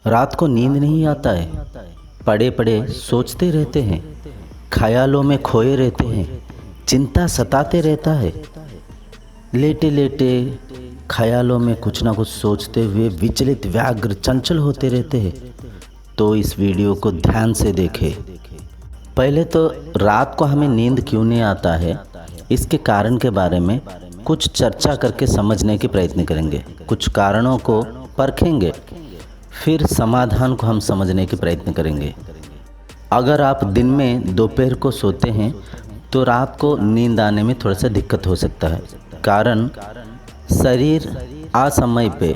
रात को नींद नहीं आता है, पड़े पड़े सोचते रहते हैं, ख्यालों में खोए रहते हैं, चिंता सताते रहता है। लेटे लेटे ख्यालों में कुछ ना कुछ सोचते हुए विचलित व्यग्र चंचल होते रहते हैं। तो इस वीडियो को ध्यान से देखें। पहले तो रात को हमें नींद क्यों नहीं आता है, इसके कारण के बारे में कुछ चर्चा करके समझने के प्रयत्न करेंगे। कुछ कारणों को परखेंगे, फिर समाधान को हम समझने के प्रयत्न करेंगे। अगर आप दिन में दोपहर को सोते हैं तो रात को नींद आने में थोड़ा सा दिक्कत हो सकता है। कारण शरीर असमय पे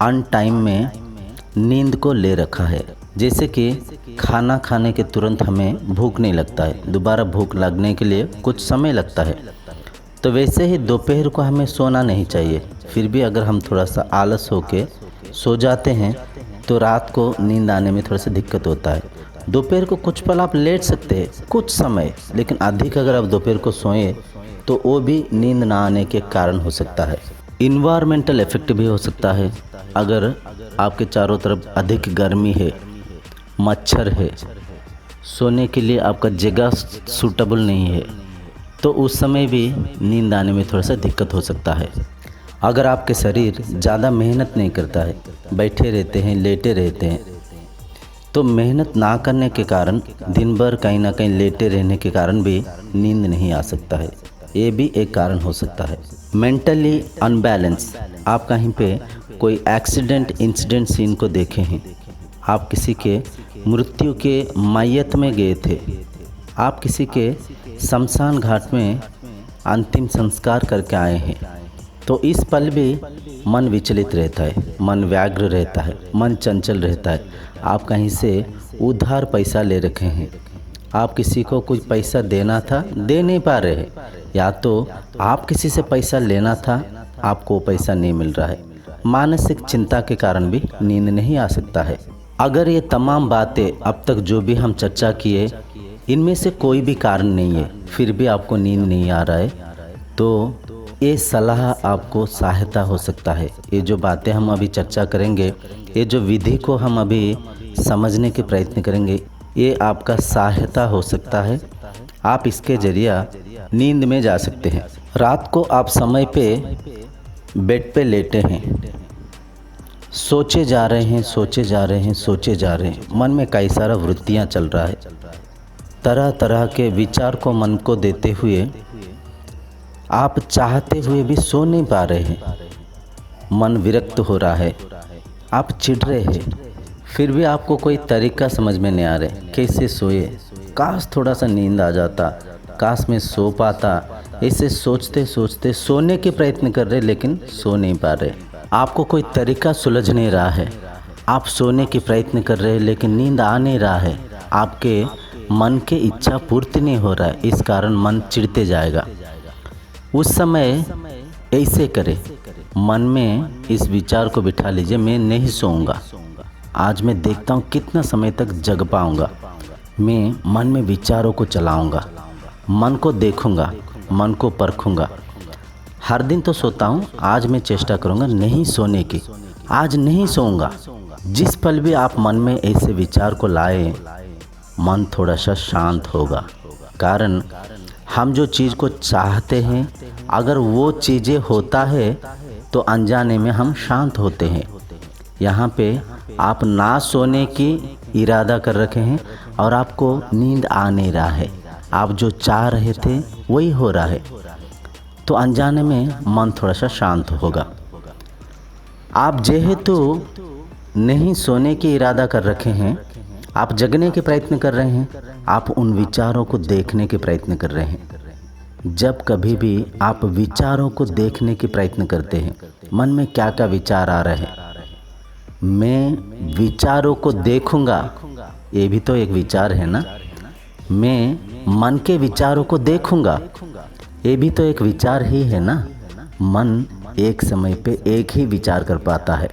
अन टाइम में नींद को ले रखा है। जैसे कि खाना खाने के तुरंत हमें भूख नहीं लगता है, दोबारा भूख लगने के लिए कुछ समय लगता है। तो वैसे ही दोपहर को हमें सोना नहीं चाहिए। फिर भी अगर हम थोड़ा सा आलस होके सो जाते हैं तो रात को नींद आने में थोड़ा सा दिक्कत होता है। दोपहर को कुछ पल आप लेट सकते हैं, कुछ समय, लेकिन अधिक अगर आप दोपहर को सोएं तो वो भी नींद ना आने के कारण हो सकता है। इन्वायरमेंटल इफेक्ट भी हो सकता है। अगर आपके चारों तरफ अधिक गर्मी है, मच्छर है, सोने के लिए आपका जगह सूटेबल नहीं है, तो उस समय भी नींद आने में थोड़ा सा दिक्कत हो सकता है। अगर आपके शरीर ज़्यादा मेहनत नहीं करता है, बैठे रहते हैं, लेटे रहते हैं, तो मेहनत ना करने के कारण दिन भर कहीं ना कहीं लेटे रहने के कारण भी नींद नहीं आ सकता है। ये भी एक कारण हो सकता है। मेंटली अनबैलेंस, आप कहीं पे कोई एक्सीडेंट इंसिडेंट सीन को देखे हैं, आप किसी के मृत्यु के मैयत में गए थे, आप किसी के शमशान घाट में अंतिम संस्कार करके आए हैं, तो इस पल भी मन विचलित रहता है, मन व्यग्र रहता है, मन चंचल रहता है। आप कहीं से उधार पैसा ले रखे हैं, आप किसी को कुछ पैसा देना था, दे नहीं पा रहे हैं, या तो आप किसी से पैसा लेना था, आपको पैसा नहीं मिल रहा है। मानसिक चिंता के कारण भी नींद नहीं आ सकता है। अगर ये तमाम बातें अब तक जो भी हम चर्चा किए, इनमें से कोई भी कारण नहीं है, फिर भी आपको नींद नहीं आ रहा है, तो ये सलाह आपको सहायता हो सकता है। ये जो बातें हम अभी चर्चा करेंगे, ये जो विधि को हम अभी समझने के प्रयत्न करेंगे, ये आपका सहायता हो सकता है। आप इसके जरिए नींद में जा सकते हैं। रात को आप समय पे बेड पे लेटे हैं, सोचे जा रहे हैं, सोचे जा रहे हैं, सोचे जा रहे हैं, मन में कई सारा वृत्तियाँ चल रहा है, तरह तरह के विचार को मन को देते हुए आप चाहते हुए भी सो नहीं पा रहे हैं। मन विरक्त हो रहा है, आप चिढ़ रहे हैं, फिर भी आपको कोई तरीका समझ में नहीं आ रहा कैसे सोए। काश थोड़ा सा नींद आ जाता, काश मैं सो पाता। ऐसे सोचते सोचते सोने के प्रयत्न कर रहे, लेकिन सो नहीं पा रहे। आपको कोई तरीका सुलझ नहीं रहा है, आप सोने की प्रयत्न कर रहे हैं, लेकिन नींद आ नहीं रहा है। आपके मन के इच्छा पूर्ति नहीं हो रहा है, इस कारण मन चिढ़ते जाएगा। उस समय ऐसे करें, मन में इस विचार को बिठा लीजिए, मैं नहीं सोऊंगा, आज मैं देखता हूँ कितना समय तक जग पाऊंगा। मैं मन में विचारों को चलाऊंगा, मन को देखूंगा, मन को परखूंगा। हर दिन तो सोता हूँ, आज मैं चेष्टा करूँगा नहीं सोने की, आज नहीं सोऊंगा। जिस पल भी आप मन में ऐसे विचार को लाए, मन थोड़ा सा शांत होगा। कारण हम जो चीज़ को चाहते हैं, अगर वो चीज़ें होता है तो अनजाने में हम शांत होते हैं। यहाँ पे आप ना सोने की इरादा कर रखे हैं और आपको नींद आ नहीं रहा है, आप जो चाह रहे थे वही हो रहा है, तो अनजाने में मन थोड़ा सा शांत होगा। आप जेहेतु नहीं सोने की इरादा कर रखे हैं, आप जगने के प्रयत्न कर रहे हैं, आप उन विचारों को देखने के प्रयत्न कर रहे हैं। जब कभी भी आप विचारों को देखने के प्रयत्न करते हैं, मन में क्या क्या विचार आ रहे हैं, मैं विचारों को देखूंगा, ये भी तो एक विचार है ना। मैं मन के विचारों को देखूंगा, ये भी तो एक विचार ही है ना। मन एक समय पे एक ही विचार कर पाता है।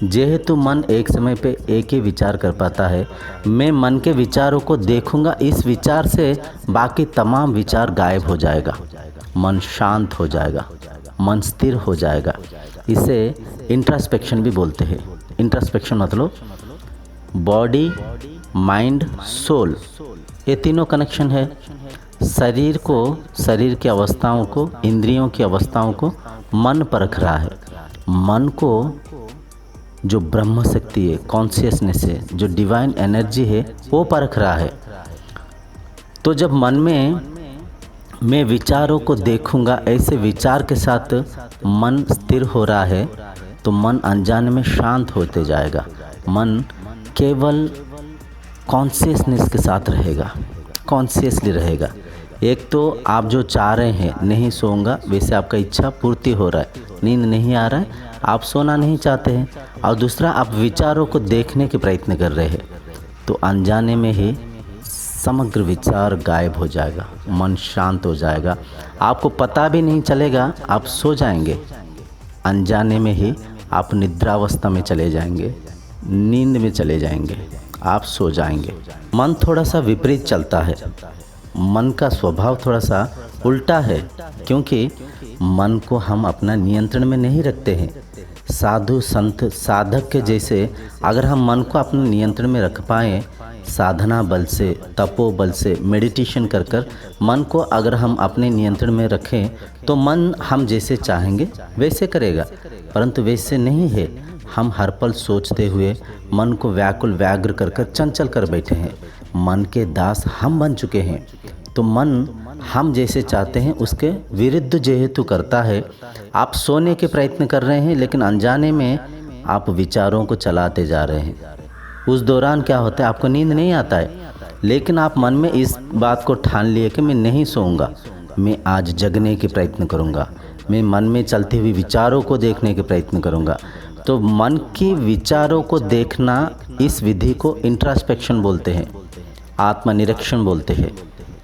जेहेतु मन एक समय पे एक ही विचार कर पाता है, मैं मन के विचारों को देखूंगा, इस विचार से बाकी तमाम विचार गायब हो जाएगा, मन शांत हो जाएगा, मन स्थिर हो जाएगा। इसे इंट्रोस्पेक्शन भी बोलते हैं। इंट्रोस्पेक्शन मतलब बॉडी, माइंड, सोल, ये तीनों कनेक्शन है। शरीर को, शरीर की अवस्थाओं को, इंद्रियों की अवस्थाओं को मन परख रहा है। मन को जो ब्रह्म शक्ति है, कॉन्शियसनेस है, जो डिवाइन एनर्जी है, वो परख रहा है। तो जब मन में मैं विचारों को देखूंगा, ऐसे विचार के साथ मन स्थिर हो रहा है, तो मन अनजाने में शांत होते जाएगा। मन केवल कॉन्शियसनेस के साथ रहेगा, कॉन्शियसली रहेगा। एक तो आप जो चाह रहे हैं, नहीं सोऊंगा, वैसे आपका इच्छा पूर्ति हो रहा है, नींद नहीं आ रहा है, आप सोना नहीं चाहते हैं। और दूसरा, आप विचारों को देखने के प्रयत्न कर रहे हैं, तो अनजाने में ही समग्र विचार गायब हो जाएगा, मन शांत हो जाएगा, आपको पता भी नहीं चलेगा, आप सो जाएंगे। अनजाने में ही आप निद्रावस्था में चले जाएंगे, नींद में चले जाएंगे, आप सो जाएंगे। मन थोड़ा सा विपरीत चलता है, मन का स्वभाव थोड़ा सा उल्टा है, क्योंकि मन को हम अपना नियंत्रण में नहीं रखते हैं। साधु संत साधक के जैसे अगर हम मन को अपने नियंत्रण में रख पाएँ, साधना बल से, तपो बल से, मेडिटेशन कर कर मन को अगर हम अपने नियंत्रण में रखें, तो मन हम जैसे चाहेंगे वैसे करेगा। परंतु वैसे नहीं है, हम हर पल सोचते हुए मन को व्याकुल व्याग्र कर कर चंचल कर बैठे हैं। मन के दास हम बन चुके हैं, तो मन हम जैसे चाहते हैं उसके विरुद्ध जेहेतु करता है। आप सोने के प्रयत्न कर रहे हैं, लेकिन अनजाने में आप विचारों को चलाते जा रहे हैं। उस दौरान क्या होता है, आपको नींद नहीं आता है, लेकिन आप मन में इस बात को ठान लिए कि मैं नहीं सोऊंगा, मैं आज जगने के प्रयत्न करूंगा, मैं मन में चलते हुए विचारों को देखने के प्रयत्न करूंगा। तो मन की विचारों को देखना, इस विधि को इंट्रोस्पेक्शन बोलते हैं, आत्मनिरीक्षण बोलते हैं।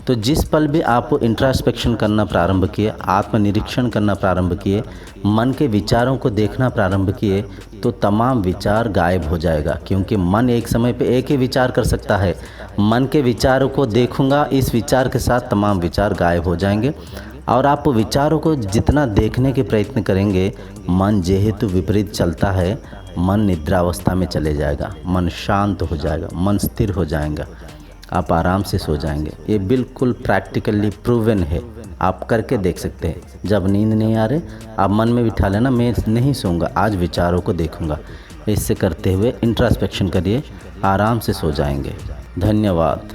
तो जिस पल भी आप इंट्रोस्पेक्शन करना प्रारंभ किए, आत्मनिरीक्षण करना प्रारंभ किए, मन के विचारों को देखना प्रारंभ किए, तो तमाम विचार गायब हो जाएगा। क्योंकि मन एक समय पे एक ही विचार कर सकता है। मन के विचारों को देखूंगा, इस विचार के साथ तमाम विचार गायब हो जाएंगे। और आप विचारों को जितना देखने के प्रयत्न करेंगे, मन जेहेतु विपरीत चलता है, मन निद्रावस्था में चले जाएगा, मन शांत हो जाएगा, मन स्थिर हो जाएगा, आप आराम से सो जाएंगे। ये बिल्कुल प्रैक्टिकली प्रूवन है, आप करके देख सकते हैं। जब नींद नहीं आ रहे, आप मन में बिठा लेना, मैं नहीं सोऊंगा, आज विचारों को देखूंगा। इससे करते हुए इंट्रोस्पेक्शन करिए, आराम से सो जाएंगे। धन्यवाद।